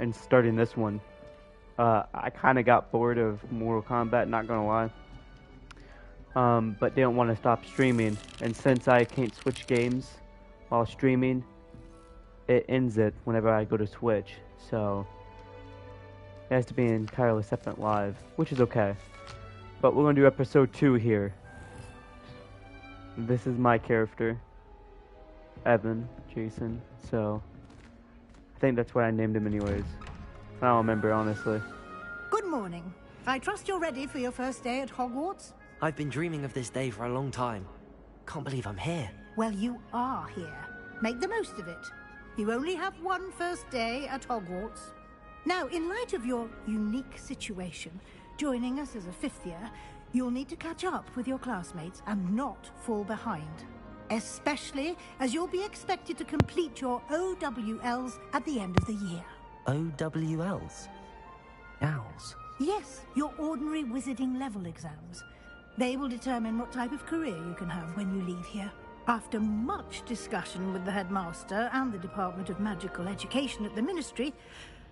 and starting this one. I kind of got bored of Mortal Kombat, not gonna lie. But didn't want to stop streaming, and since I can't switch games while streaming, it ends it whenever I go to switch. So it has to be entirely separate live, which is okay. But we're gonna do episode 2 here. This is my character, Evan, Jason. So I think that's what I named him anyways. I don't remember, honestly. Good morning. I trust you're ready for your first day at Hogwarts? I've been dreaming of this day for a long time. Can't believe I'm here. Well, you are here. Make the most of it. You only have one first day at Hogwarts. Now, in light of your unique situation, joining us as a fifth year, you'll need to catch up with your classmates and not fall behind. Especially as you'll be expected to complete your OWLs at the end of the year. OWLs? Owls? Yes, your ordinary wizarding level exams. They will determine what type of career you can have when you leave here. After much discussion with the headmaster and the Department of Magical Education at the Ministry,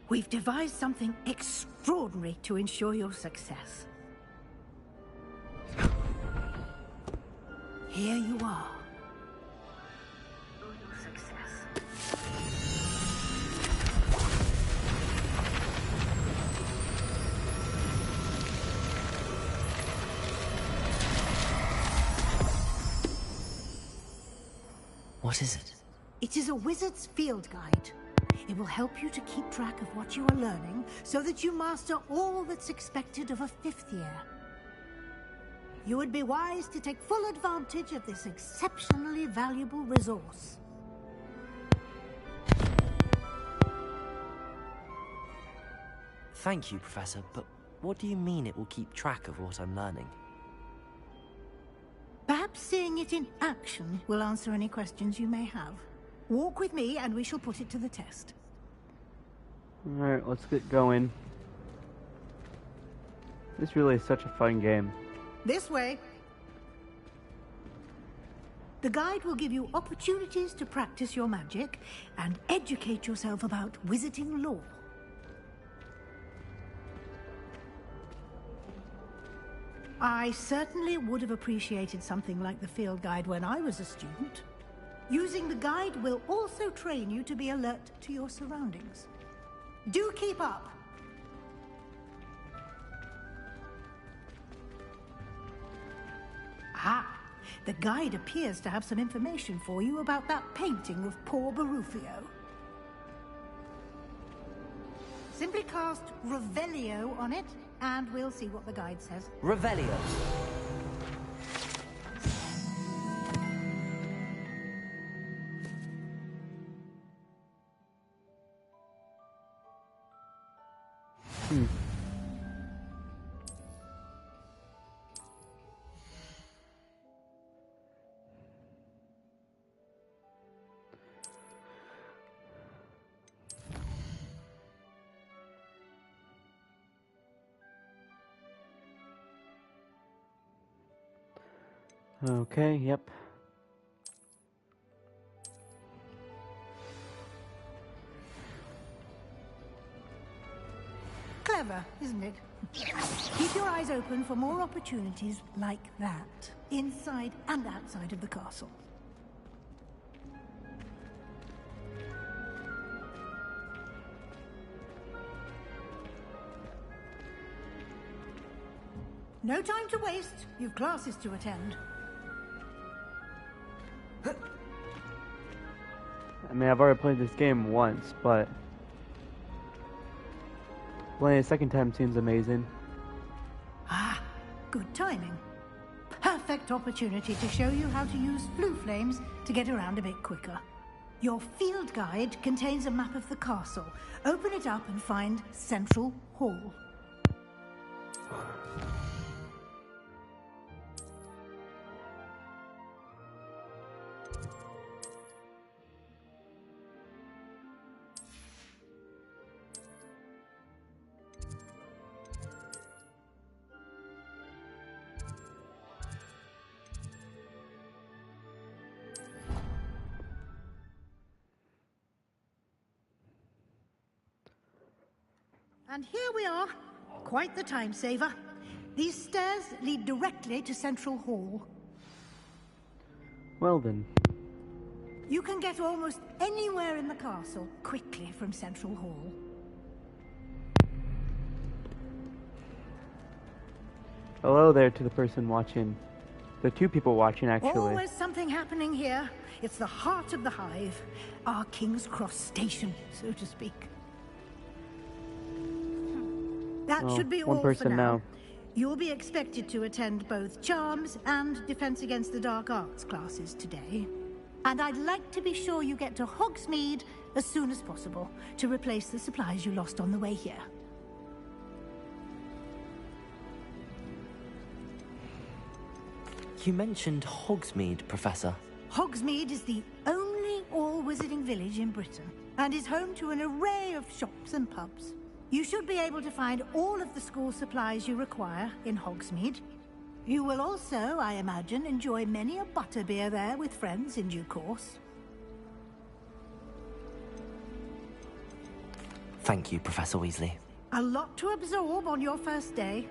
we've devised something extraordinary to ensure your success. Here you are. For your success. What is it? It is a wizard's field guide. It will help you to keep track of what you are learning so that you master all that's expected of a fifth year. You would be wise to take full advantage of this exceptionally valuable resource. Thank you, Professor, but what do you mean it will keep track of what I'm learning? Perhaps seeing it in action will answer any questions you may have. Walk with me and we shall put it to the test. Alright, let's get going. This really is such a fun game. This way. The guide will give you opportunities to practice your magic and educate yourself about wizarding lore. I certainly would have appreciated something like the field guide when I was a student. Using the guide will also train you to be alert to your surroundings. Do keep up! Ah, the guide appears to have some information for you about that painting of poor Barufio. Simply cast Revelio on it, and we'll see what the guide says. Revelio. Okay, yep. Clever, isn't it? Keep your eyes open for more opportunities like that, inside and outside of the castle. No time to waste. You've classes to attend. I mean, I've already played this game once, but playing it a second time seems amazing. Ah, good timing. Perfect opportunity to show you how to use flue flames to get around a bit quicker. Your field guide contains a map of the castle. Open it up and find Central Hall. And here we are. Quite the time saver. These stairs lead directly to Central Hall. Well then. You can get almost anywhere in the castle quickly from Central Hall. Hello there to the person watching. There are two people watching, actually. Always something happening here. It's the heart of the hive. Our King's Cross station, so to speak. That should be all one person for now. now. You'll be expected to attend both Charms and Defense Against the Dark Arts classes today. And I'd like to be sure you get to Hogsmeade as soon as possible to replace the supplies you lost on the way here. You mentioned Hogsmeade, Professor. Hogsmeade is the only all-wizarding village in Britain and is home to an array of shops and pubs. You should be able to find all of the school supplies you require in Hogsmeade. You will also, I imagine, enjoy many a butterbeer there with friends in due course. Thank you, Professor Weasley. A lot to absorb on your first day,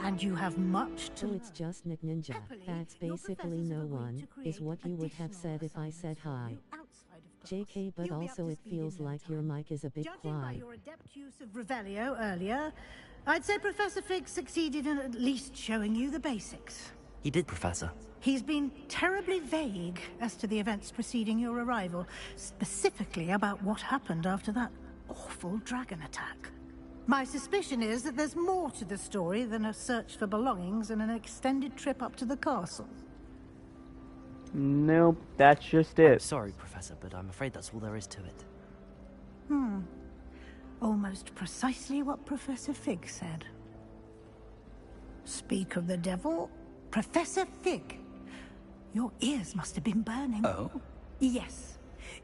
and you have much to So it's just Nick Ninja. Happily, That's your basically professors no have agreed one, to is create what you would have additional said if I said assignments for hi. you outside of class. JK, but You'll be up also to it speed in feels no like your time. mic is a bit Judging by quiet. your adept use of Revelio earlier, I'd say Professor Fig succeeded in at least showing you the basics. He did, Professor. He's been terribly vague as to the events preceding your arrival, specifically about what happened after that awful dragon attack. My suspicion is that there's more to the story than a search for belongings and an extended trip up to the castle. Nope, that's just it. Sorry, Professor, but I'm afraid that's all there is to it. Almost precisely what Professor Fig said. Speak of the devil, Professor Fig. Your ears must have been burning. Oh? Yes.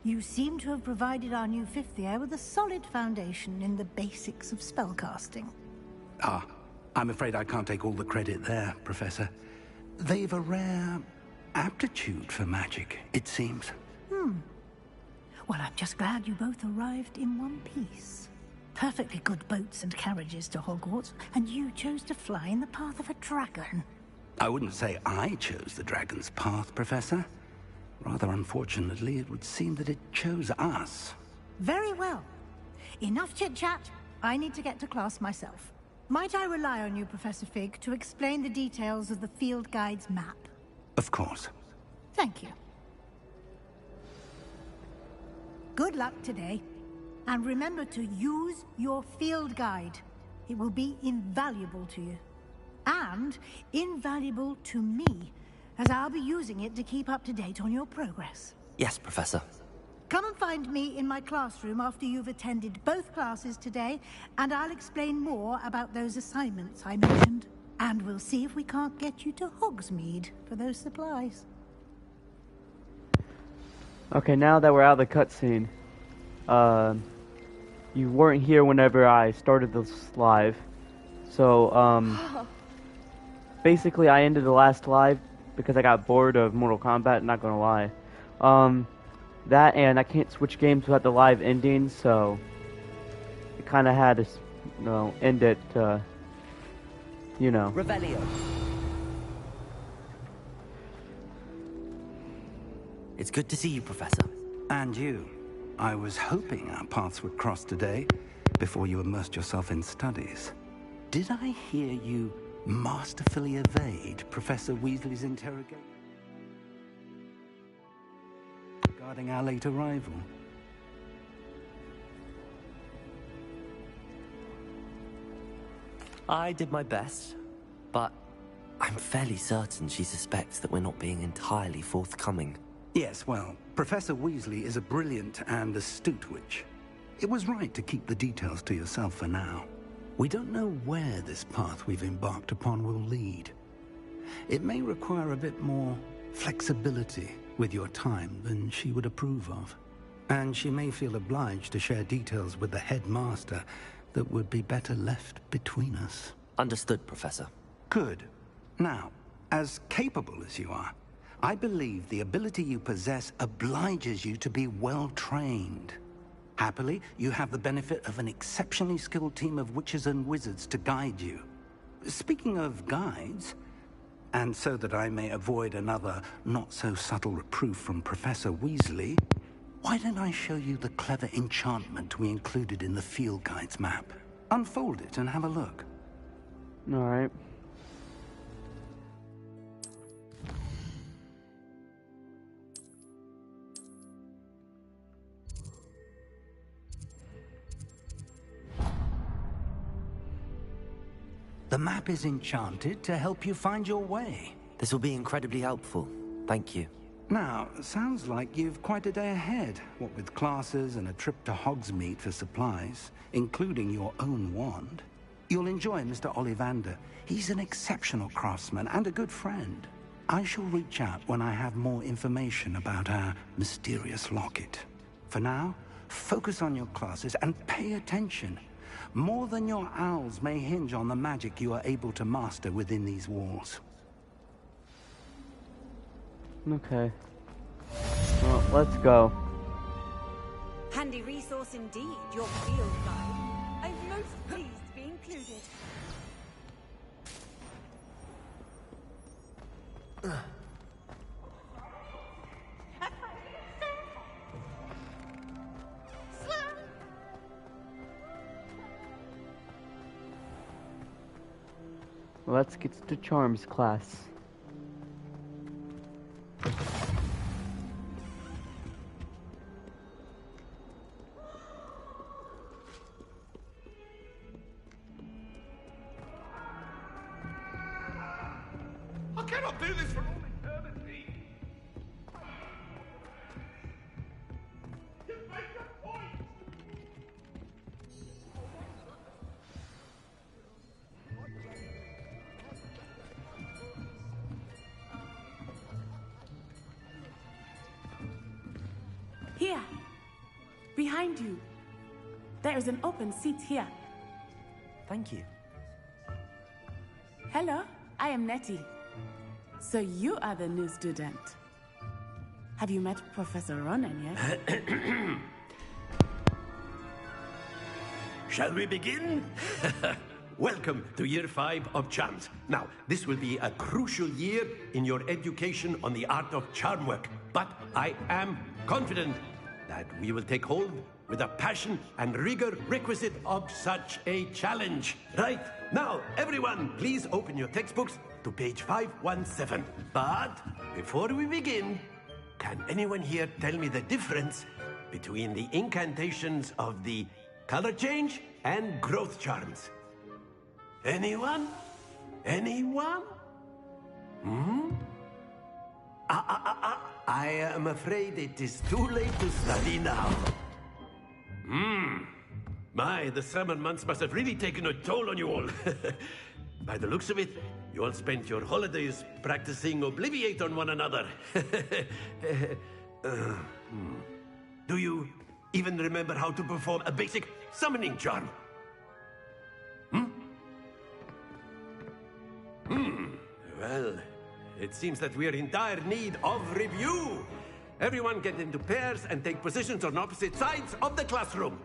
You seem to have provided our new fifth year with a solid foundation in the basics of spellcasting. Ah, I'm afraid I can't take all the credit there, Professor. They've a rare aptitude for magic, it seems. Well, I'm just glad you both arrived in one piece. Perfectly good boats and carriages to Hogwarts, and you chose to fly in the path of a dragon. I wouldn't say I chose the dragon's path, Professor. Rather unfortunately, it would seem that it chose us. Very well. Enough chit-chat. I need to get to class myself. Might I rely on you, Professor Fig, to explain the details of the field guide's map? Of course. Thank you. Good luck today. And remember to use your field guide. It will be invaluable to you. And invaluable to me, as I'll be using it to keep up to date on your progress. Yes, Professor. Come and find me in my classroom after you've attended both classes today, and I'll explain more about those assignments I mentioned. And we'll see if we can't get you to Hogsmeade for those supplies. Okay, now that we're out of the cutscene, you weren't here whenever I started this live, so basically I ended the last live because I got bored of Mortal Kombat. Not gonna lie, that and I can't switch games without the live ending, so it kind of had to, end it, Revelio. It's good to see you, Professor. And you. I was hoping our paths would cross today, before you immersed yourself in studies. Did I hear you masterfully evade Professor Weasley's interrogation regarding our late arrival? I did my best, but I'm fairly certain she suspects that we're not being entirely forthcoming. Yes, well, Professor Weasley is a brilliant and astute witch. It was right to keep the details to yourself for now. We don't know where this path we've embarked upon will lead. It may require a bit more flexibility with your time than she would approve of. And she may feel obliged to share details with the headmaster that would be better left between us. Understood, Professor. Good. Now, as capable as you are, I believe the ability you possess obliges you to be well trained. Happily, you have the benefit of an exceptionally skilled team of witches and wizards to guide you. Speaking of guides, and so that I may avoid another not-so-subtle reproof from Professor Weasley, why don't I show you the clever enchantment we included in the field guide's map? Unfold it and have a look. All right. The map is enchanted to help you find your way. This will be incredibly helpful. Thank you. Now, sounds like you've quite a day ahead, what with classes and a trip to Hogsmeade for supplies, including your own wand. You'll enjoy Mr. Ollivander. He's an exceptional craftsman and a good friend. I shall reach out when I have more information about our mysterious locket. For now, focus on your classes and pay attention. More than your owls may hinge on the magic you are able to master within these walls. Okay. Well, let's go. Handy resource indeed, your field guide. I'm most pleased to be included. Let's get to charms class. I cannot do this for all eternity. Just make a point. Here, behind you. There is an open seat here. Thank you. Hello, I am Nettie. So you are the new student. Have you met Professor Ronan yet? Shall we begin? Welcome to Year 5 of Charms. Now, this will be a crucial year in your education on the art of charm work. But I am confident that we will take hold with the passion and rigor requisite of such a challenge. Right, now, everyone, please open your textbooks to page 517. But before we begin, can anyone here tell me the difference between the incantations of the color change and growth charms? Anyone? Anyone? I am afraid it is too late to study now. My, the summer months must have really taken a toll on you all. By the looks of it, you all spent your holidays practicing Obliviate on one another. Do you even remember how to perform a basic summoning charm? Well, it seems that we are in dire need of review. Everyone get into pairs and take positions on opposite sides of the classroom.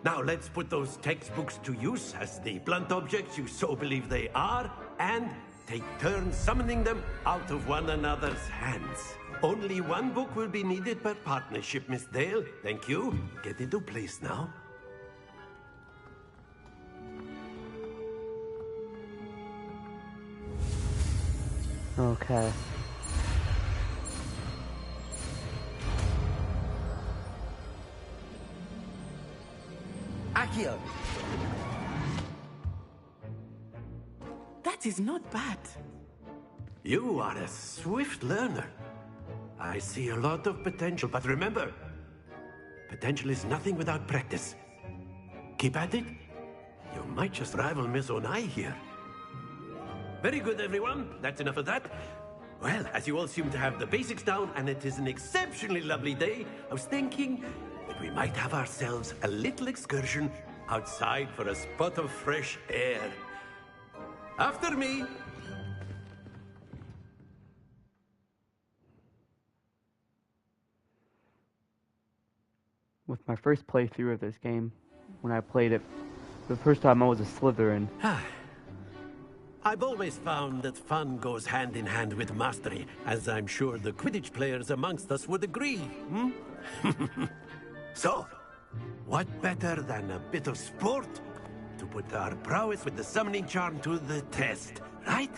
Now let's put those textbooks to use as the blunt objects you so believe they are, and take turns summoning them out of one another's hands. Only one book will be needed per partnership, Miss Dale. Thank you. Get into place now. Okay. Accio. That is not bad. You are a swift learner. I see a lot of potential, but remember, potential is nothing without practice. Keep at it. You might just rival Miss Onai here. Very good, everyone. That's enough of that. Well, as you all seem to have the basics down, and it is an exceptionally lovely day, I was thinking that we might have ourselves a little excursion outside for a spot of fresh air. After me. with my first playthrough of this game. When I played it the first time, I was a Slytherin. I've always found that fun goes hand in hand with mastery, as I'm sure the Quidditch players amongst us would agree. So, what better than a bit of sport to put our prowess with the summoning charm to the test, right?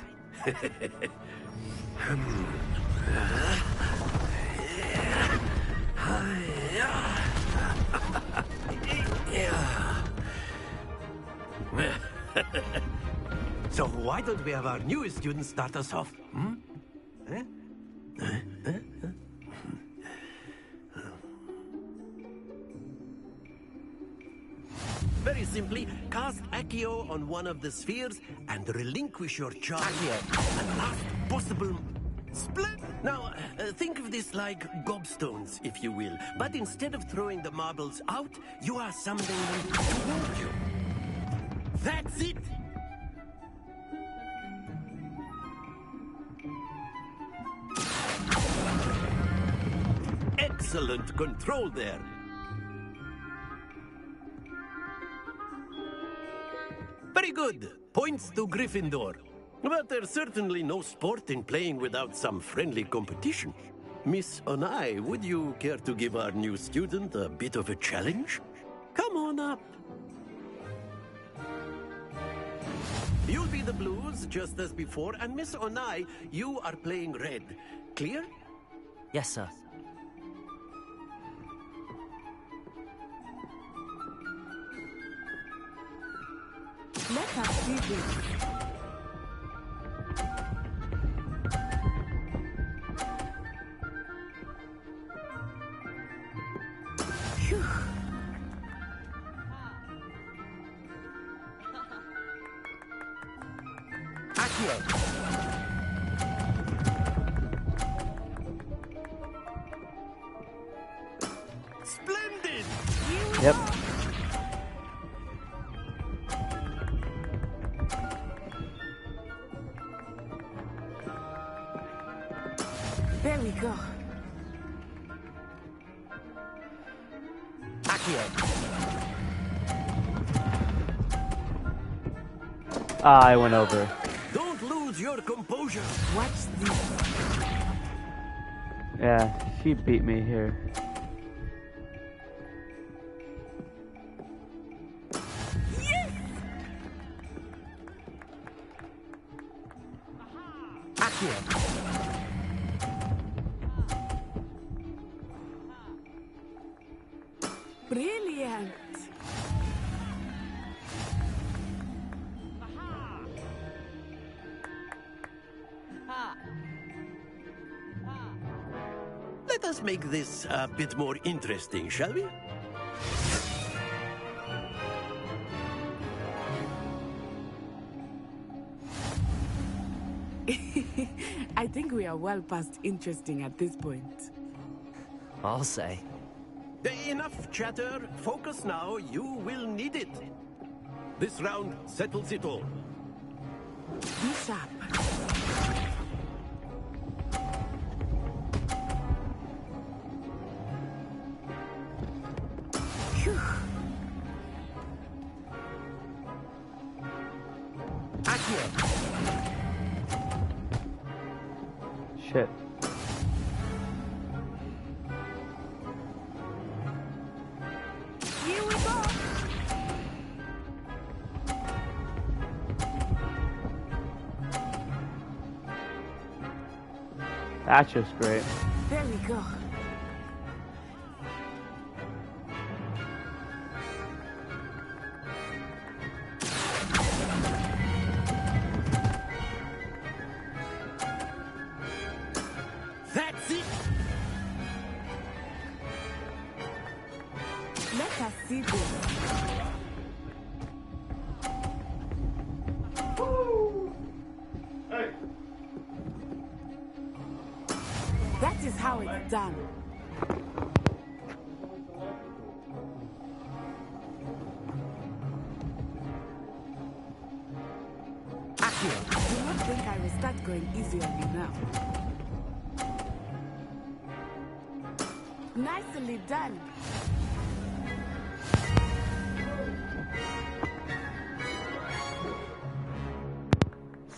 So why don't we have our newest student start us off? Very simply, cast Accio on one of the spheres and relinquish your charge at the last possible split. Now, think of this like gobstones, if you will. But instead of throwing the marbles out, you are summoning them toward you. That's it! Excellent control there. Very good. Points to Gryffindor. But there's certainly no sport in playing without some friendly competition. Miss Onai, would you care to give our new student a bit of a challenge? Come on up. You'll be the blues, just as before, and Miss Onai, you are playing red. Clear? Yes, sir. Let us see this. Phew. Splendid! Yep. There we go. I went over. Don't lose your composure. Watch this. Yeah, she beat me here. Brilliant. Let us make this a bit more interesting, shall we? I think we are well past interesting at this point. I'll say. Enough chatter. Focus now. You will need it. This round settles it all. Be sharp. Phew. Shit. Here we go. That's just great. There we go. That's it. Let us see this. That is how it's done. Do not think I will start going easy on you now. Nicely done.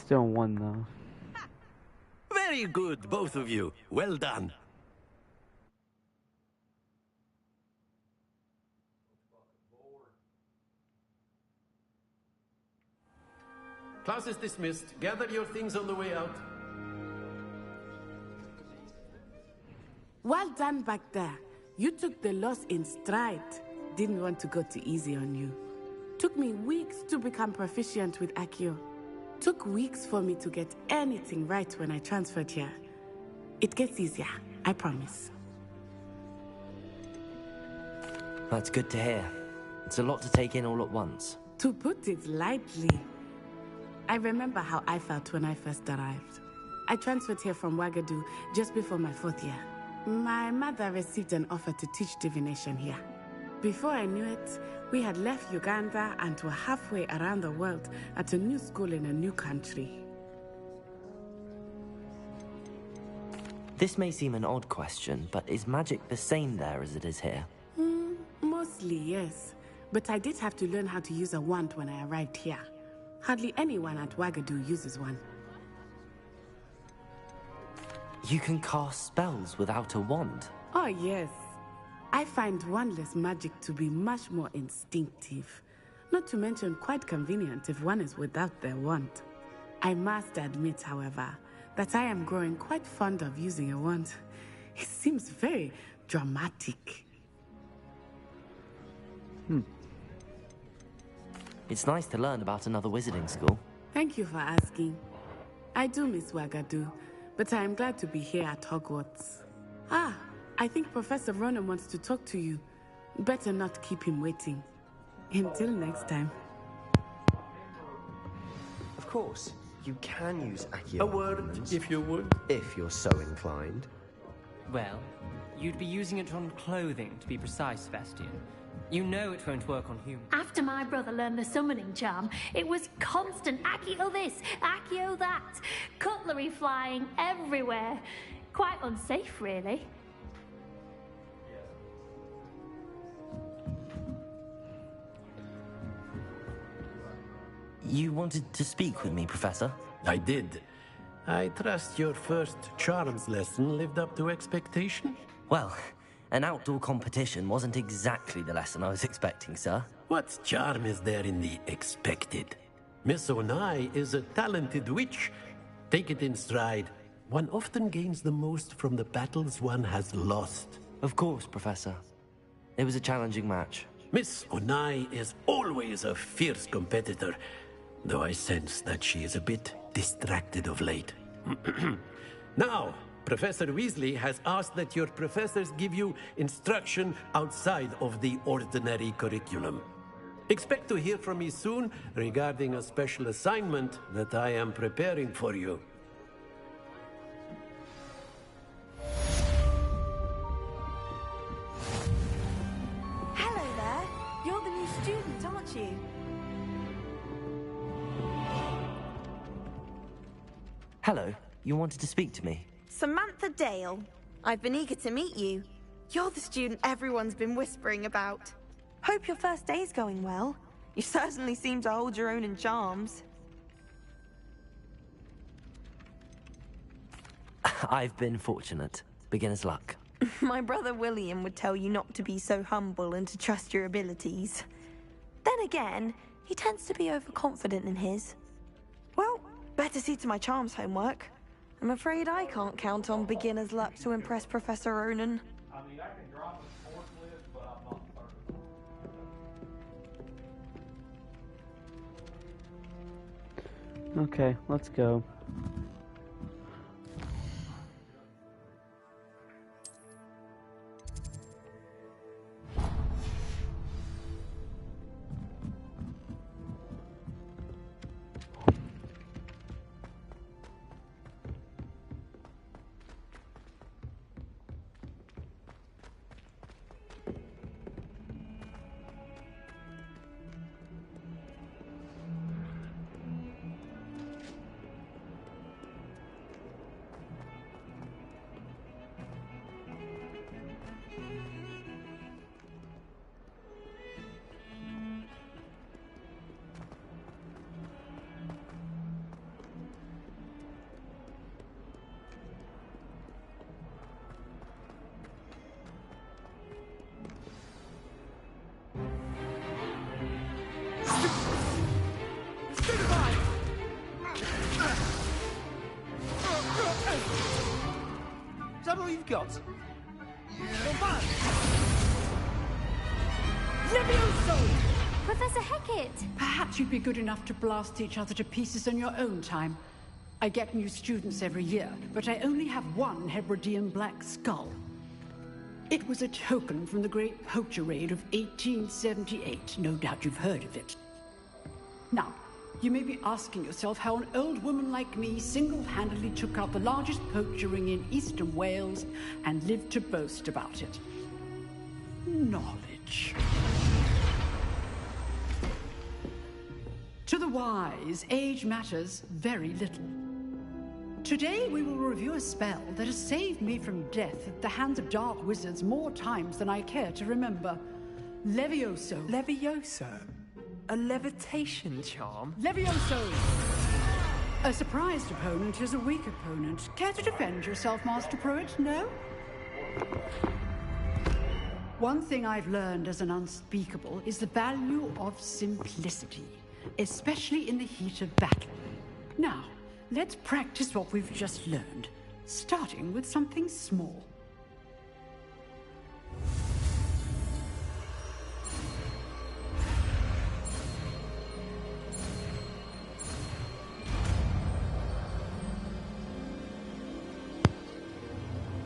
Still one though. Very good, both of you. Well done. Class is dismissed. Gather your things on the way out. Well done back there. You took the loss in stride. Didn't want to go too easy on you. Took me weeks to become proficient with Accio. Took weeks for me to get anything right when I transferred here. It gets easier, I promise. That's good to hear. It's a lot to take in all at once. To put it lightly, I remember how I felt when I first arrived. I transferred here from Wagadu just before my 4th year. My mother received an offer to teach divination here. Before I knew it, we had left Uganda and were halfway around the world at a new school in a new country. This may seem an odd question, but is magic the same there as it is here? Mostly, yes. But I did have to learn how to use a wand when I arrived here. Hardly anyone at Wagadu uses one. You can cast spells without a wand? Oh, yes. I find wandless magic to be much more instinctive. Not to mention quite convenient if one is without their wand. I must admit, however, that I am growing quite fond of using a wand. It seems very dramatic. It's nice to learn about another wizarding school. Thank you for asking. I do miss Wagadu, but I am glad to be here at Hogwarts. I think Professor Ronan wants to talk to you. Better not keep him waiting. Until next time. Of course, you can use Accio. A word, ornaments, if you would. if you're so inclined. Well, you'd be using it on clothing, to be precise, Sebastian. You know it won't work on humans. After my brother learned the summoning charm, it was constant Accio this, Accio that. Cutlery flying everywhere. Quite unsafe, really. You wanted to speak with me, Professor? I did. I trust your first charms lesson lived up to expectation? Well, an outdoor competition wasn't exactly the lesson I was expecting, sir. What charm is there in the expected? Miss Onai is a talented witch. Take it in stride. One often gains the most from the battles one has lost. Of course, Professor. It was a challenging match. Miss Onai is always a fierce competitor, though I sense that she is a bit distracted of late. Now, Professor Weasley has asked that your professors give you instruction outside of the ordinary curriculum. Expect to hear from me soon regarding a special assignment that I am preparing for you. Hello there. You're the new student, aren't you? Hello, you wanted to speak to me? Samantha Dale. I've been eager to meet you. You're the student everyone's been whispering about. Hope your first day's going well. You certainly seem to hold your own in charms. I've been fortunate. Beginner's luck. My brother William would tell you not to be so humble and to trust your abilities. Then again, he tends to be overconfident in his. Well, better see to my charms homework. I'm afraid I can't count on beginner's luck to impress Professor Ronan. Okay, let's go. Stupefy! Is that all you've got? Not bad. Levioso! Professor Hecat! Perhaps you'd be good enough to blast each other to pieces on your own time. I get new students every year, but I only have one Hebridean black skull. It was a token from the Great Poacher Raid of 1878. No doubt you've heard of it. Now, you may be asking yourself how an old woman like me single-handedly took out the largest poacher ring in eastern Wales and lived to boast about it. Knowledge. To the wise, age matters very little. Today we will review a spell that has saved me from death at the hands of dark wizards more times than I care to remember. Levioso. Levioso? A levitation charm? Levioso! A surprised opponent is a weak opponent. Care to defend yourself, Master Pruitt? No? One thing I've learned as an unspeakable is the value of simplicity, especially in the heat of battle. Now, let's practice what we've just learned, starting with something small.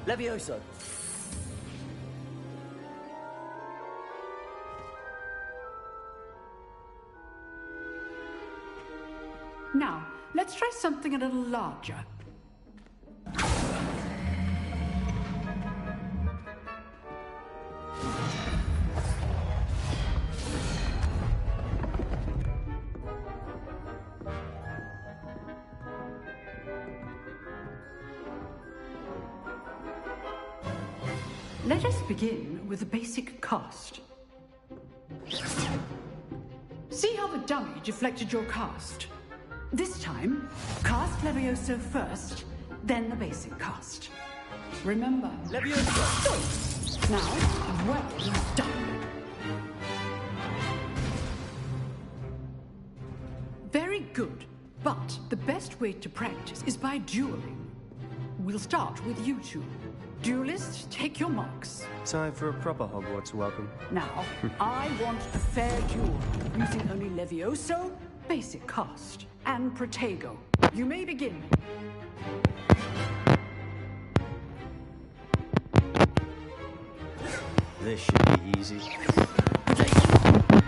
Levioso. Now, let's try something a little larger. Let us begin with the basic cast. See how the dummy deflected your cast? This time, cast Levioso first, then the basic cast. Remember, Levioso! Now, well done. Very good, but the best way to practice is by dueling. We'll start with you two. Duelists, take your marks. Time for a proper Hogwarts welcome. Now, I want a fair duel, using only Levioso, basic cast, and Protego. You may begin. This should be easy.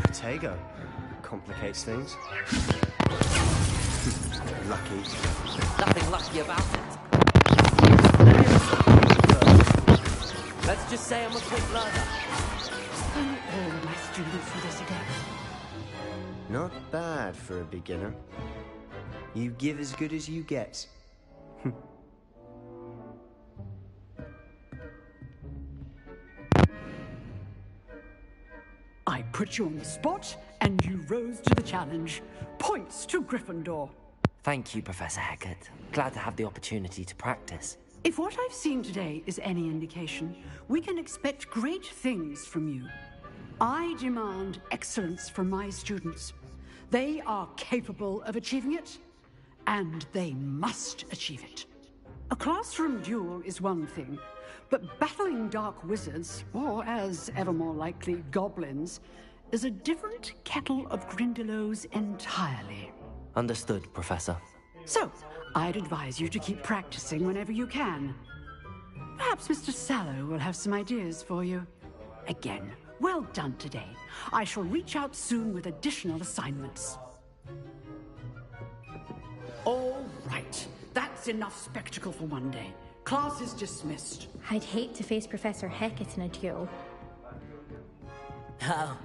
Protego. Complicates things. Lucky. Nothing lucky about it. Let's just say I'm a quick learner. Only all my students do this again. Not bad for a beginner. You give as good as you get. I put you on the spot, and you rose to the challenge. Points to Gryffindor. Thank you, Professor Hecat. Glad to have the opportunity to practice. If what I've seen today is any indication, we can expect great things from you. I demand excellence from my students. They are capable of achieving it, and they must achieve it. A classroom duel is one thing, but battling dark wizards, or as ever more likely, goblins, is a different kettle of Grindylows entirely. Understood, Professor. So, I'd advise you to keep practicing whenever you can. Perhaps Mr. Sallow will have some ideas for you. Again, well done today. I shall reach out soon with additional assignments. All right, that's enough spectacle for one day. Class is dismissed. I'd hate to face Professor Hecat in a duel. Oh,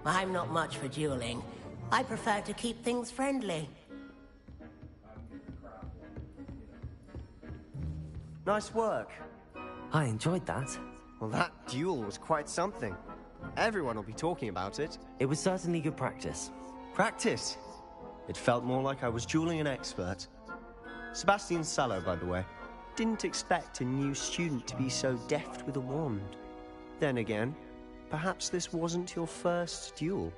I'm not much for dueling. I prefer to keep things friendly. Nice work. I enjoyed that. Well, that duel was quite something. Everyone will be talking about it. It was certainly good practice. Practice? It felt more like I was dueling an expert. Sebastian Sallow, by the way. Didn't expect a new student to be so deft with a wand. Then again, perhaps this wasn't your first duel.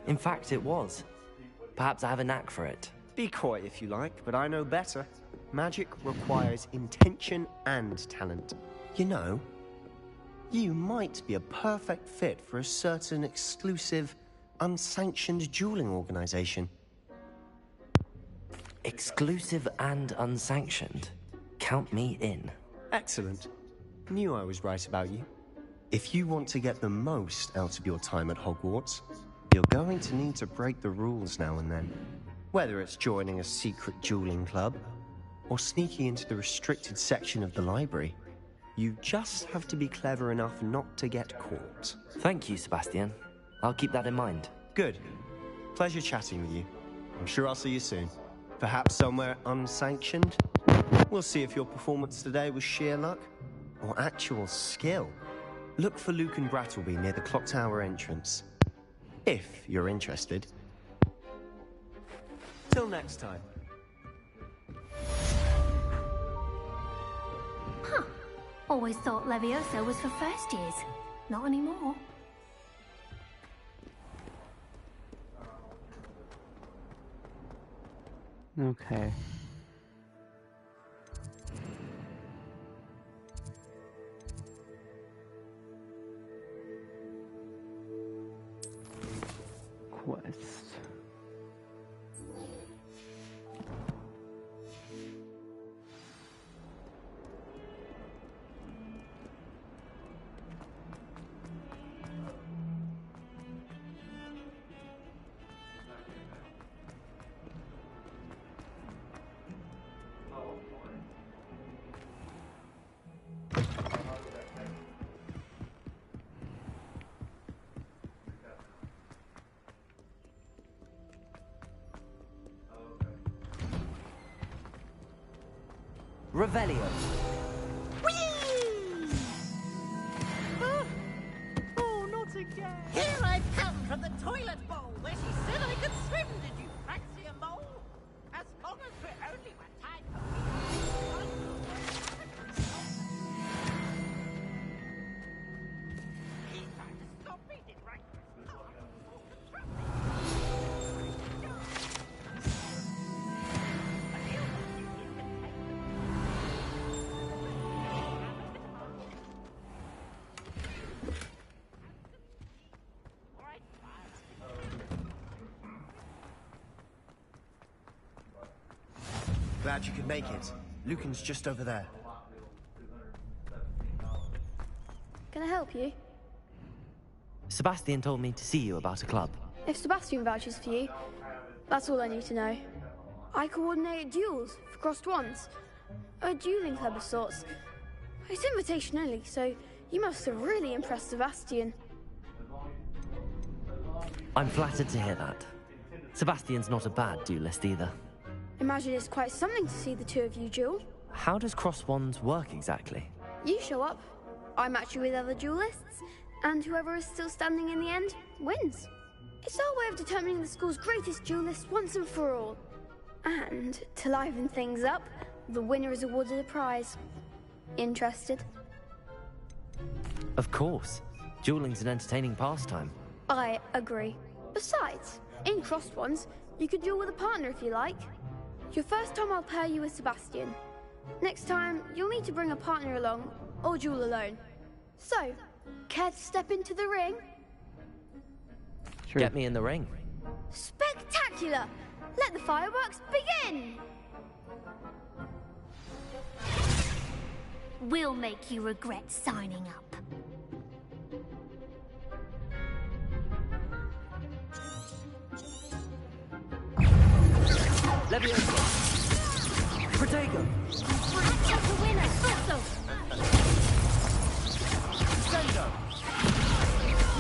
In fact, it was. Perhaps I have a knack for it. Be coy if you like, but I know better. Magic requires intention and talent. You know, you might be a perfect fit for a certain exclusive, unsanctioned dueling organization. Exclusive and unsanctioned? Count me in. Excellent. Knew I was right about you. If you want to get the most out of your time at Hogwarts, you're going to need to break the rules now and then. Whether it's joining a secret dueling club, or sneaking into the restricted section of the library, you just have to be clever enough not to get caught. Thank you, Sebastian. I'll keep that in mind. Good. Pleasure chatting with you. I'm sure I'll see you soon. Perhaps somewhere unsanctioned? We'll see if your performance today was sheer luck or actual skill. Look for Luke and Brattleby near the clock tower entrance. If you're interested. Till next time. Huh. Always thought Levioso was for first years. Not anymore. Okay. Quest. Revelio. Oh, not again! Here I come from the toilet bowl where she said I could swim. Did you fancy a mole? As long as we're only one time. He tried to stop me, did right? Glad you could make it. Lucan's just over there. Can I help you? Sebastian told me to see you about a club. If Sebastian vouches for you, that's all I need to know. I coordinate duels for crossed wands. A dueling club of sorts. It's invitation only, so you must have really impressed Sebastian. I'm flattered to hear that. Sebastian's not a bad duelist either. Imagine it's quite something to see the two of you duel. How does cross wands work exactly? You show up, I match you with other duelists, and whoever is still standing in the end wins. It's our way of determining the school's greatest duelist once and for all. And to liven things up, the winner is awarded a prize. Interested? Of course. Dueling's an entertaining pastime. I agree. Besides, in crossed ones, you could duel with a partner if you like. Your first time I'll pair you with Sebastian. Next time, you'll need to bring a partner along, or duel alone. So, care to step into the ring? Sure. Get me in the ring. Spectacular! Let the fireworks begin! We'll make you regret signing up. Levioso! Protego! Accio the winner! Also! Sendo!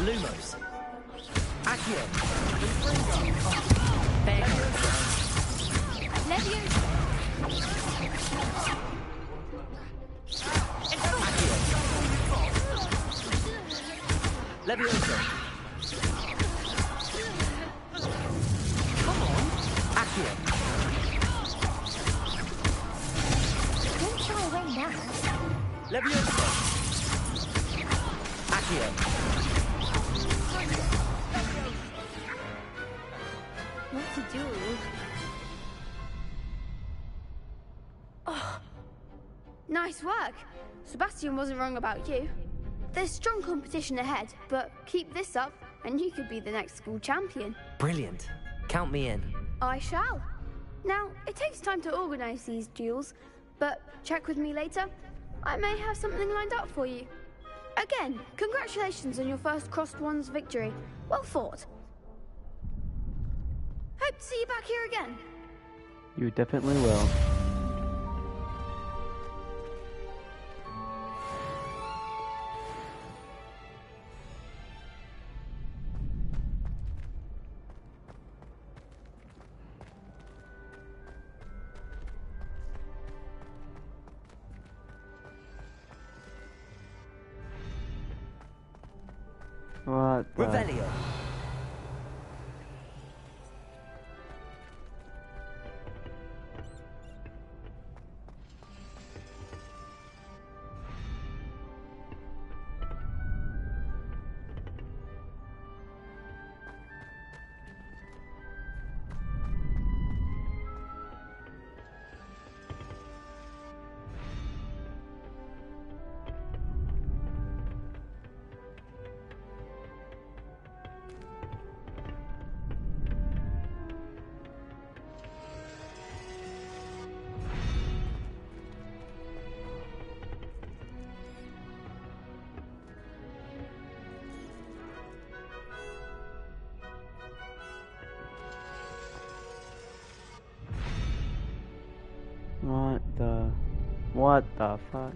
Lumos! Accio! Levioso! Levioso! Come on! Accio! Don't shy away now. Levioso! Accio! Nice work. Sebastian wasn't wrong about you. There's strong competition ahead, but keep this up and you could be the next school champion. Brilliant. Count me in. I shall. Now, it takes time to organize these duels, but check with me later. I may have something lined up for you. Again, congratulations on your first Crossed Wands victory. Well fought. Hope to see you back here again. You definitely will. What the... Revelio. What the fuck?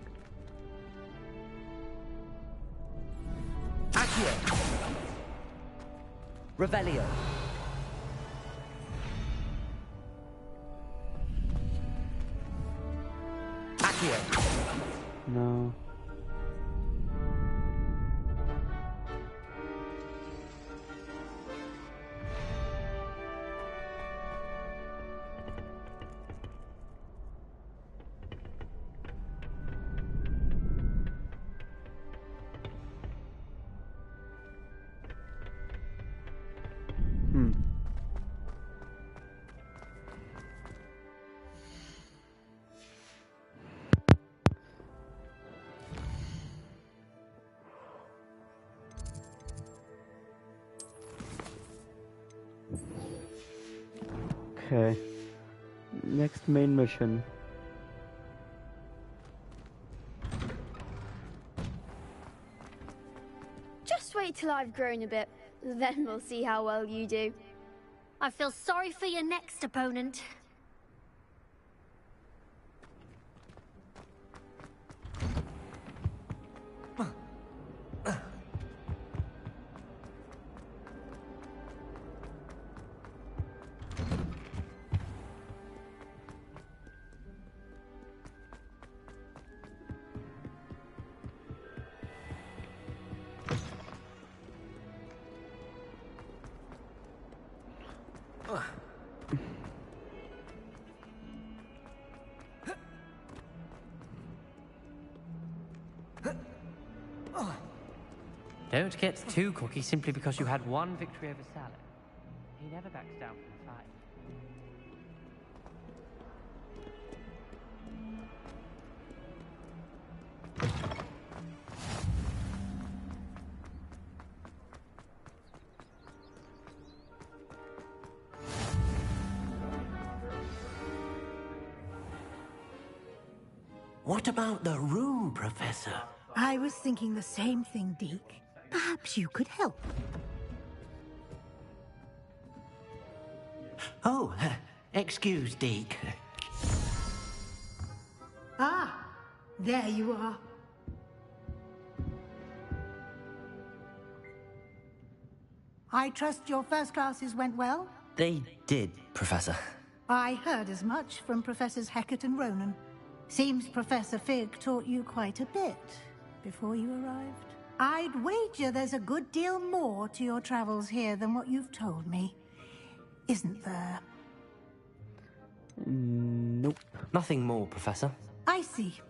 Accio. Revelio. Accio. No. Okay. Next main mission. Just wait till I've grown a bit, then we'll see how well you do. I feel sorry for your next opponent. Don't get too cocky simply because you had one victory over Salad. He never backs down from a fight. What about the room, Professor? I was thinking the same thing, Deke. Perhaps you could help. Oh, excuse, Deke. Ah, there you are. I trust your first classes went well? They did, Professor. I heard as much from Professors Hecat and Ronan. Seems Professor Fig taught you quite a bit before you arrived. I'd wager there's a good deal more to your travels here than what you've told me. Isn't there? Nope. Nothing more, Professor. I see.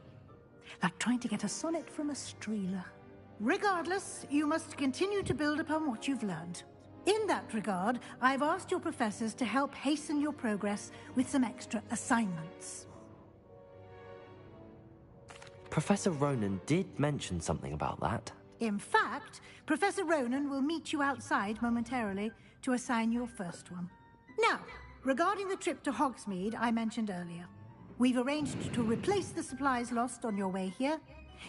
Like trying to get a sonnet from a streeler. Regardless, you must continue to build upon what you've learned. In that regard, I've asked your professors to help hasten your progress with some extra assignments. Professor Ronan did mention something about that. In fact, Professor Ronan will meet you outside momentarily to assign your first one. Now, regarding the trip to Hogsmeade I mentioned earlier, we've arranged to replace the supplies lost on your way here,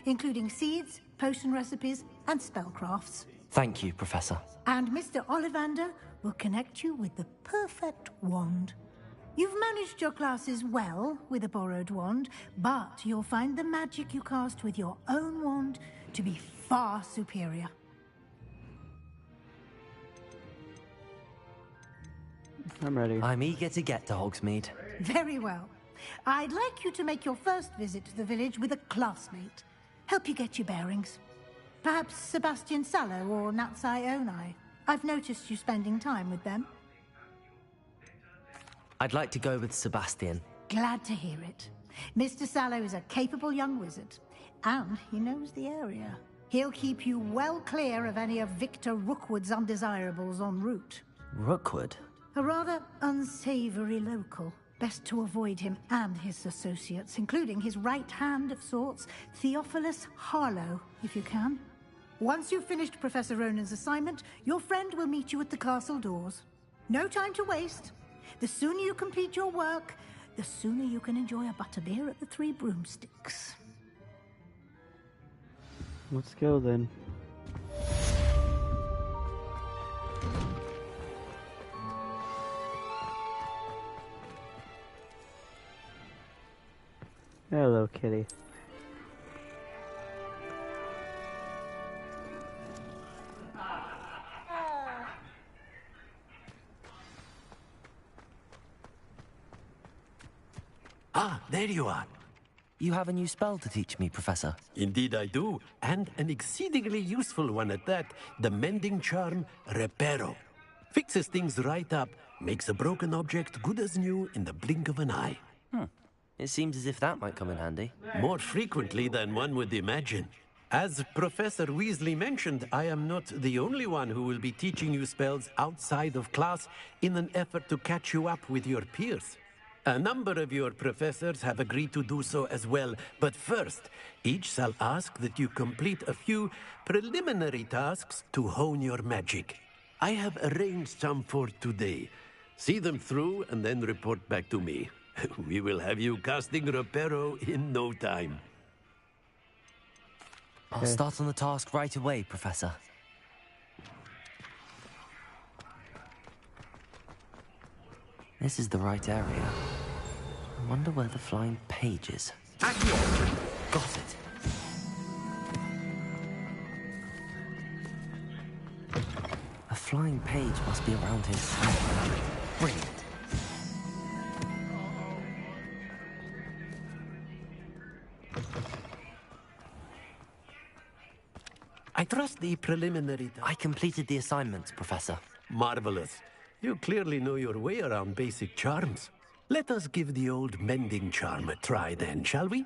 including seeds, potion recipes, and spellcrafts. Thank you, Professor. And Mr. Ollivander will connect you with the perfect wand. You've managed your classes well with a borrowed wand, but you'll find the magic you cast with your own wand to be far superior. I'm ready. I'm eager to get to Hogsmeade. Very well. I'd like you to make your first visit to the village with a classmate. Help you get your bearings. Perhaps Sebastian Sallow or Natsai Onai. I've noticed you spending time with them. I'd like to go with Sebastian. Glad to hear it. Mr. Sallow is a capable young wizard, and he knows the area. He'll keep you well clear of any of Victor Rookwood's undesirables en route. Rookwood? A rather unsavory local. Best to avoid him and his associates, including his right hand of sorts, Theophilus Harlow, if you can. Once you've finished Professor Ronan's assignment, your friend will meet you at the castle doors. No time to waste. The sooner you complete your work, the sooner you can enjoy a butterbeer at the Three Broomsticks. Let's go then. Hello, kitty. Ah, there you are. You have a new spell to teach me, Professor. Indeed I do, and an exceedingly useful one at that. The mending charm, Reparo. Fixes things right up, makes a broken object good as new in the blink of an eye. It seems as if that might come in handy. More frequently than one would imagine. As Professor Weasley mentioned, I am not the only one who will be teaching you spells outside of class in an effort to catch you up with your peers. A number of your professors have agreed to do so as well, but first, each shall ask that you complete a few preliminary tasks to hone your magic. I have arranged some for today. See them through and then report back to me. We will have you casting Reparo in no time. I'll start on the task right away, Professor. This is the right area. I wonder where the flying page is. Got it. A flying page must be around here somewhere. Brilliant. I trust the preliminary... I completed the assignments, Professor. Marvelous. You clearly know your way around basic charms. Let us give the old mending charm a try then, shall we?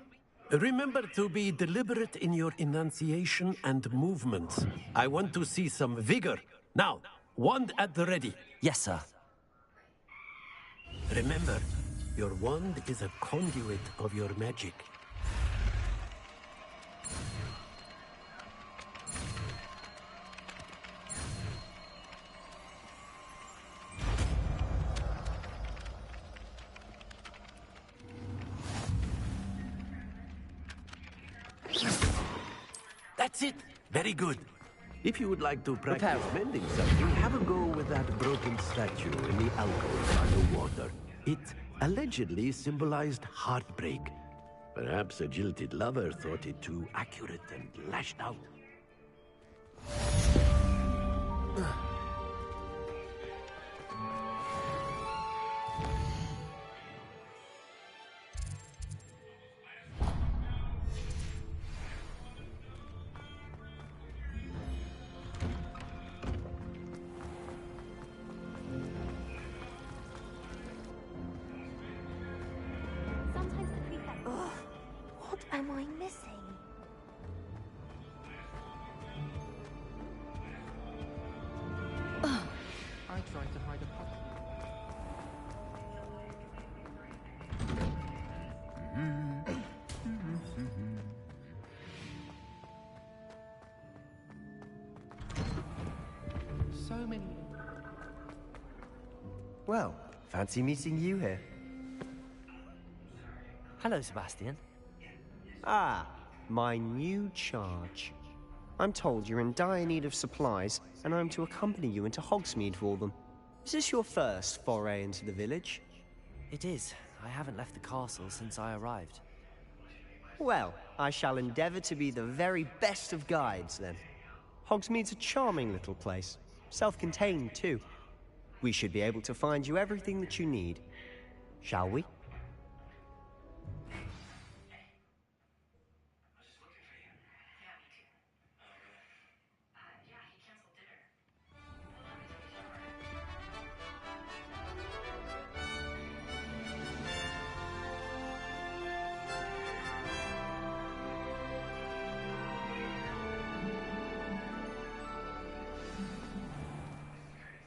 Remember to be deliberate in your enunciation and movements. I want to see some vigor. Now, wand at the ready. Yes, sir. Remember, your wand is a conduit of your magic. That's it. Very good. If you would like to practice mending something, have a go with that broken statue in the alcove by the water. It allegedly symbolized heartbreak. Perhaps a jilted lover thought it too accurate and lashed out. What am I missing? I tried to hide a puppy. so many... Well, fancy meeting you here. Hello, Sebastian. Ah, my new charge. I'm told you're in dire need of supplies, and I'm to accompany you into Hogsmeade for them. Is this your first foray into the village? It is. I haven't left the castle since I arrived. Well, I shall endeavor to be the very best of guides, then. Hogsmeade's a charming little place. Self-contained, too. We should be able to find you everything that you need. Shall we?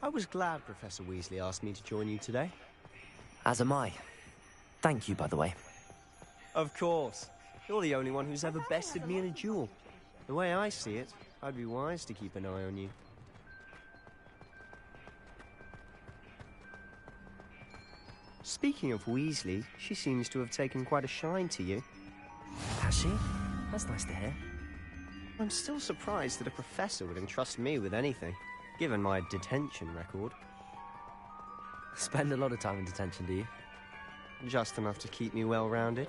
I was glad Professor Weasley asked me to join you today. As am I. Thank you, by the way. Of course. You're the only one who's ever bested me in a duel. The way I see it, I'd be wise to keep an eye on you. Speaking of Weasley, she seems to have taken quite a shine to you. Has she? That's nice to hear. I'm still surprised that a professor would entrust me with anything, given my detention record. Spend a lot of time in detention, do you? Just enough to keep me well-rounded.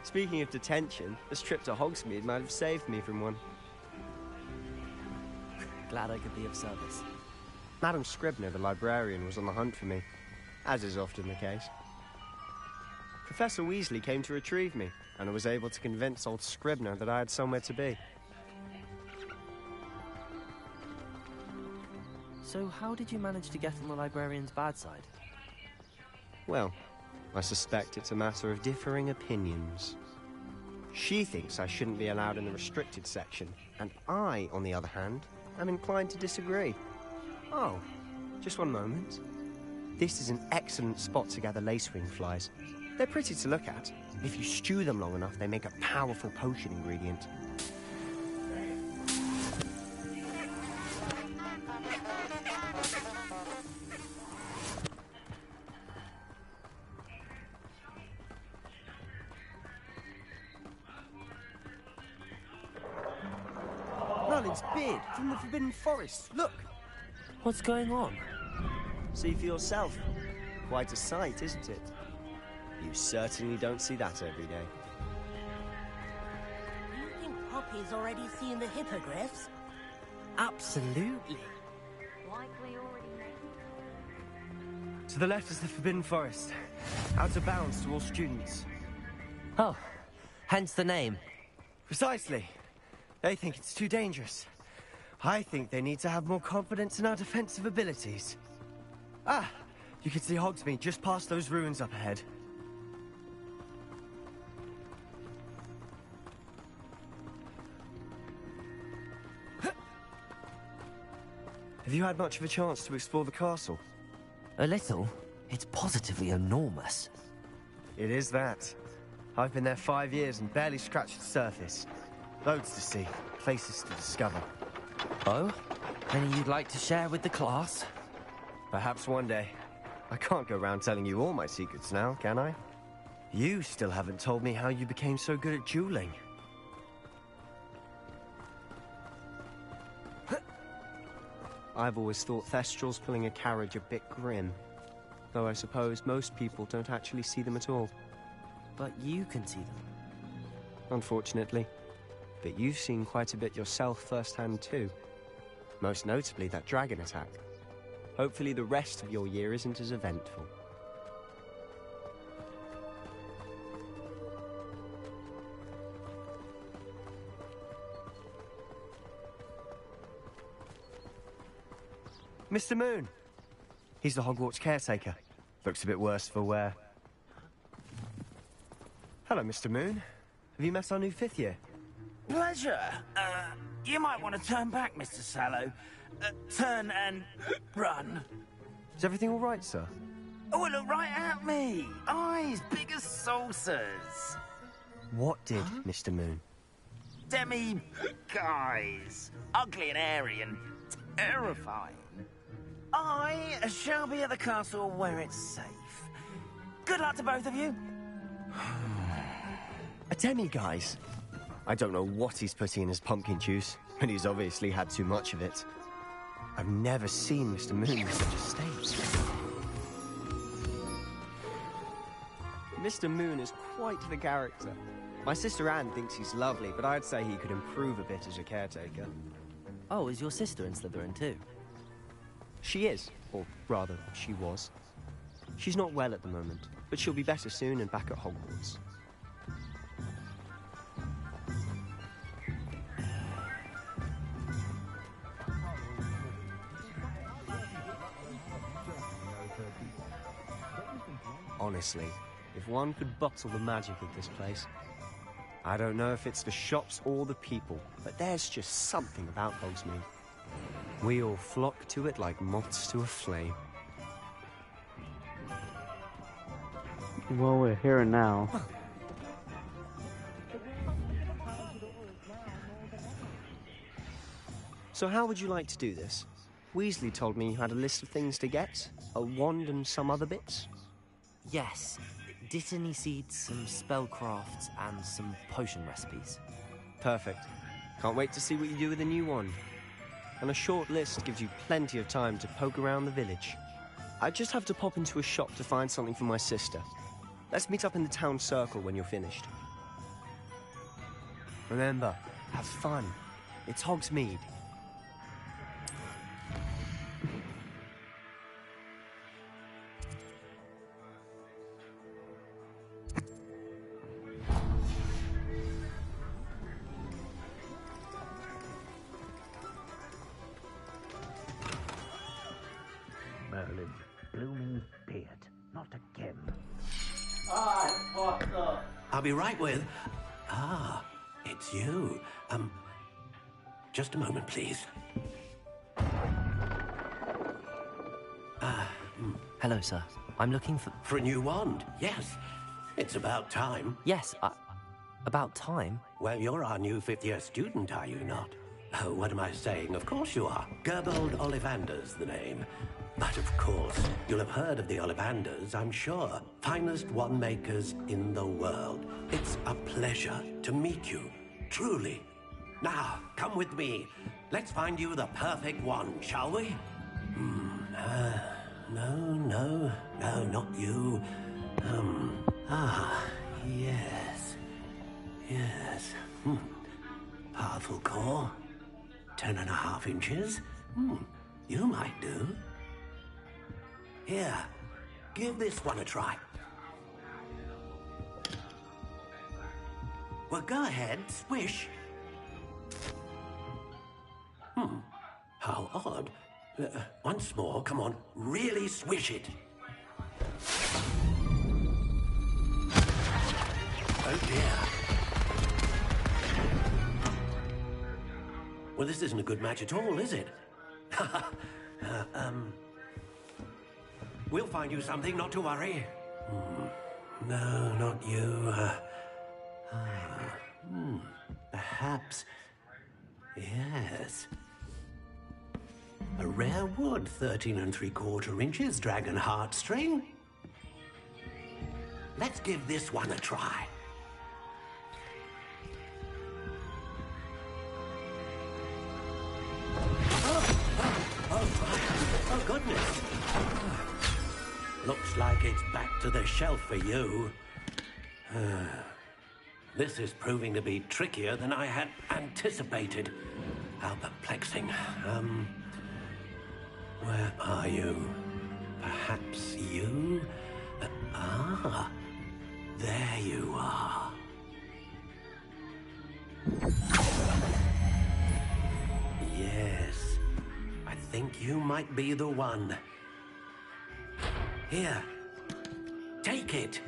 Speaking of detention, this trip to Hogsmeade might have saved me from one. Glad I could be of service. Madam Scribner, the librarian, was on the hunt for me, as is often the case. Professor Weasley came to retrieve me, and I was able to convince old Scribner that I had somewhere to be. So how did you manage to get on the librarian's bad side? Well, I suspect it's a matter of differing opinions. She thinks I shouldn't be allowed in the restricted section, and I, on the other hand, am inclined to disagree. Oh, just one moment. This is an excellent spot to gather lacewing flies. They're pretty to look at. If you stew them long enough, they make a powerful potion ingredient. Merlin's beard from the Forbidden Forest. Look! What's going on? See for yourself. Quite a sight, isn't it? You certainly don't see that every day. Do you think Poppy's already seen the hippogriffs? Absolutely. Likely already To the left is the Forbidden Forest. Out of bounds to all students. Oh, hence the name. Precisely. They think it's too dangerous. I think they need to have more confidence in our defensive abilities. Ah, you can see Hogsmeade just past those ruins up ahead. Have you had much of a chance to explore the castle? A little. It's positively enormous. It is that. I've been there 5 years and barely scratched the surface. Loads to see, places to discover. Oh? Any you'd like to share with the class? Perhaps one day. I can't go around telling you all my secrets now, can I? You still haven't told me how you became so good at dueling. I've always thought Thestrals pulling a carriage a bit grim. Though I suppose most people don't actually see them at all. But you can see them. Unfortunately. But you've seen quite a bit yourself firsthand too. Most notably that dragon attack. Hopefully the rest of your year isn't as eventful. Mr. Moon! He's the Hogwarts caretaker. Looks a bit worse for wear. Hello, Mr. Moon. Have you met our new 5th year? Pleasure. You might want to turn back, Mr. Sallow. Turn and run. Is everything all right, sir? Oh, look right at me. Eyes big as saucers. What did Mr. Moon? Demi... guys. Ugly and airy and terrifying. I shall be at the castle where it's safe. Good luck to both of you. A Demi, guys. I don't know what he's putting in his pumpkin juice, but he's obviously had too much of it. I've never seen Mr. Moon in such a state. Mr. Moon is quite the character. My sister Anne thinks he's lovely, but I'd say he could improve a bit as a caretaker. Oh, is your sister in Slytherin too? She is, or rather, she was. She's not well at the moment, but she'll be better soon and back at Hogwarts. Honestly, if one could bottle the magic of this place. I don't know if it's the shops or the people, but there's just something about Hogsmeade. We all flock to it like moths to a flame. Well, we're here and now. So how would you like to do this? Weasley told me you had a list of things to get, a wand and some other bits. Yes. Dittany seeds, some spellcrafts, and some potion recipes. Perfect. Can't wait to see what you do with the new wand. And a short list gives you plenty of time to poke around the village. I just have to pop into a shop to find something for my sister. Let's meet up in the town circle when you're finished. Remember, have fun. It's Hogsmeade. Merlin, blooming beard. Not again. I'll be right with... Ah, it's you. Just a moment, please. Hello, sir. I'm looking for... For a new wand, yes. It's about time. Yes, about time? Well, you're our new fifth-year student, are you not? Oh, what am I saying? Of course you are. Gerbold Ollivander's the name. But of course, you'll have heard of the Ollivanders, I'm sure. Finest wand makers in the world. It's a pleasure to meet you, truly. Now, come with me. Let's find you the perfect wand, shall we? No, not you. Yes. Powerful core. 10.5 inches. You might do. Here, give this one a try. Well, go ahead, swish. How odd. Once more, come on, really swish it. Oh dear. Well, this isn't a good match at all, is it? We'll find you something, not to worry. No, not you. Perhaps. Yes. A rare wood, 13 3/4 inches, dragon heartstring. Let's give this one a try. Oh, goodness. Looks like it's back to the shelf for you. This is proving to be trickier than I had anticipated. How perplexing. Where are you? Perhaps you? There you are. Yes, I think you might be the one. Here, take it.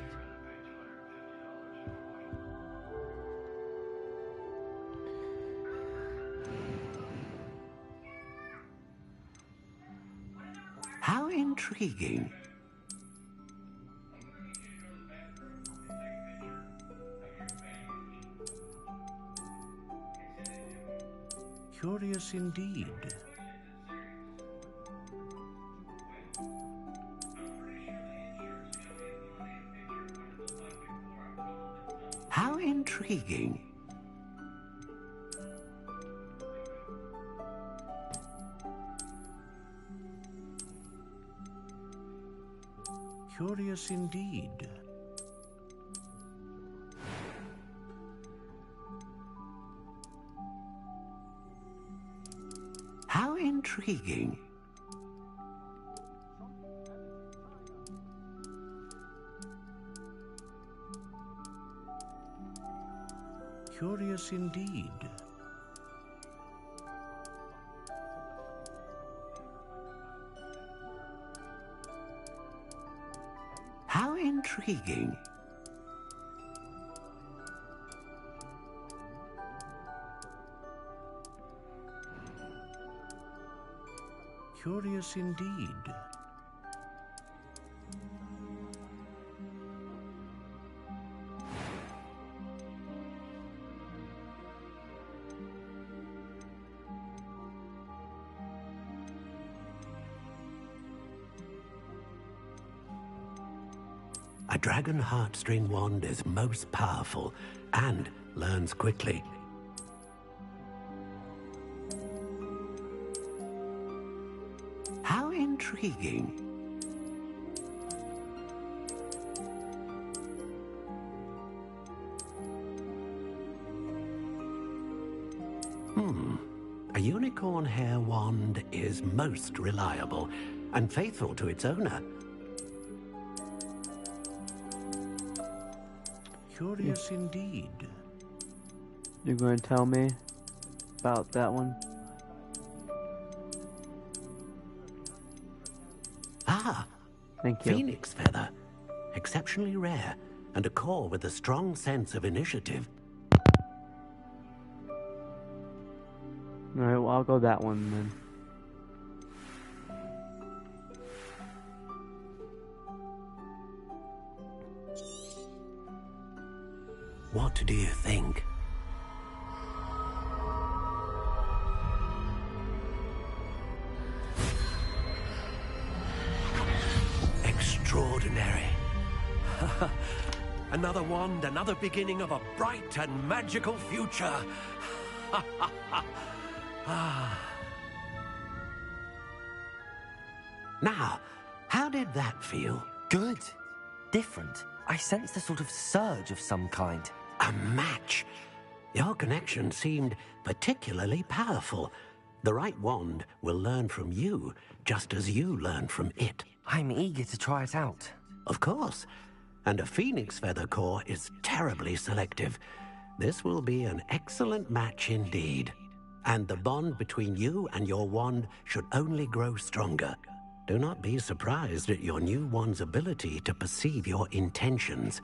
How intriguing. Curious indeed. How intriguing. Curious indeed. How intriguing. Curious indeed. How intriguing. Curious indeed. A dragon heartstring wand is most powerful and learns quickly. How intriguing. A unicorn hair wand is most reliable and faithful to its owner. Curious indeed. You're going to tell me about that one? Ah, thank you. Phoenix feather. Exceptionally rare, and a core with a strong sense of initiative. Alright, well, I'll go that one then. What do you think? Extraordinary. Another wand, another beginning of a bright and magical future. Now, how did that feel? Good. Different. I sensed a sort of surge of some kind. A match. Your connection seemed particularly powerful. The right wand will learn from you, just as you learn from it. I'm eager to try it out. Of course. And a phoenix feather core is terribly selective. This will be an excellent match indeed. And the bond between you and your wand should only grow stronger. Do not be surprised at your new wand's ability to perceive your intentions,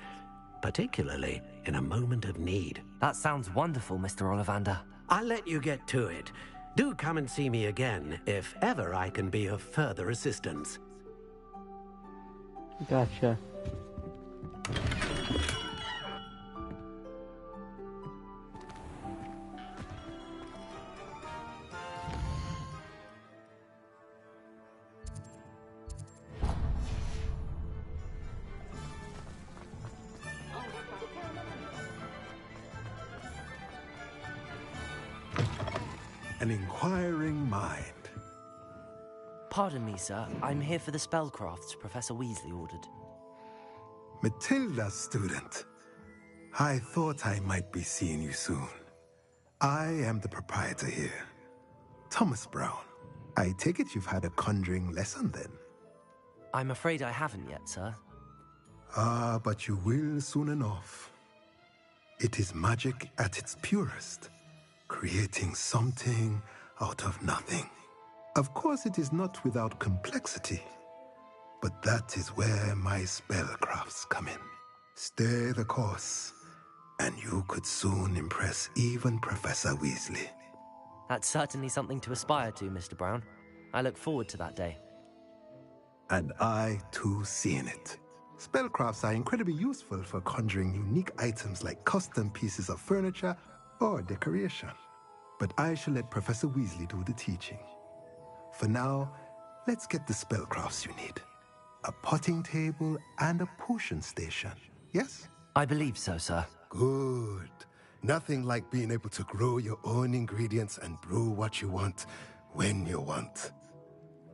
particularly in a moment of need. That sounds wonderful, Mr. Ollivander. I'll let you get to it. Do come and see me again if ever I can be of further assistance. Gotcha. An inquiring mind. Pardon me, sir. I'm here for the spellcrafts Professor Weasley ordered. Matilda's student. I thought I might be seeing you soon. I am the proprietor here, Thomas Brown. I take it you've had a conjuring lesson then? I'm afraid I haven't yet, sir. Ah, but you will soon enough. It is magic at its purest, creating something out of nothing. Of course, it is not without complexity, but that is where my spellcrafts come in. Stay the course, and you could soon impress even Professor Weasley. That's certainly something to aspire to, Mr. Brown. I look forward to that day. And I, too, seeing it. Spellcrafts are incredibly useful for conjuring unique items like custom pieces of furniture or decoration. but I shall let Professor Weasley do the teaching. For now, let's get the spellcrafts you need. A potting table and a potion station, yes? I believe so, sir. Good. Nothing like being able to grow your own ingredients and brew what you want when you want.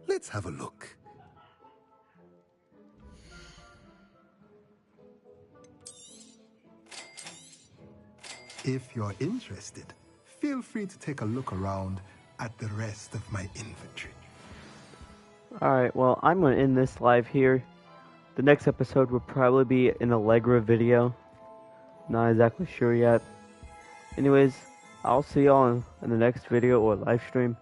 Let's have a look. If you're interested, feel free to take a look around at the rest of my inventory. Alright, well, I'm going to end this live here. The next episode will probably be an Allegra video. Not exactly sure yet. Anyways, I'll see y'all in the next video or live stream.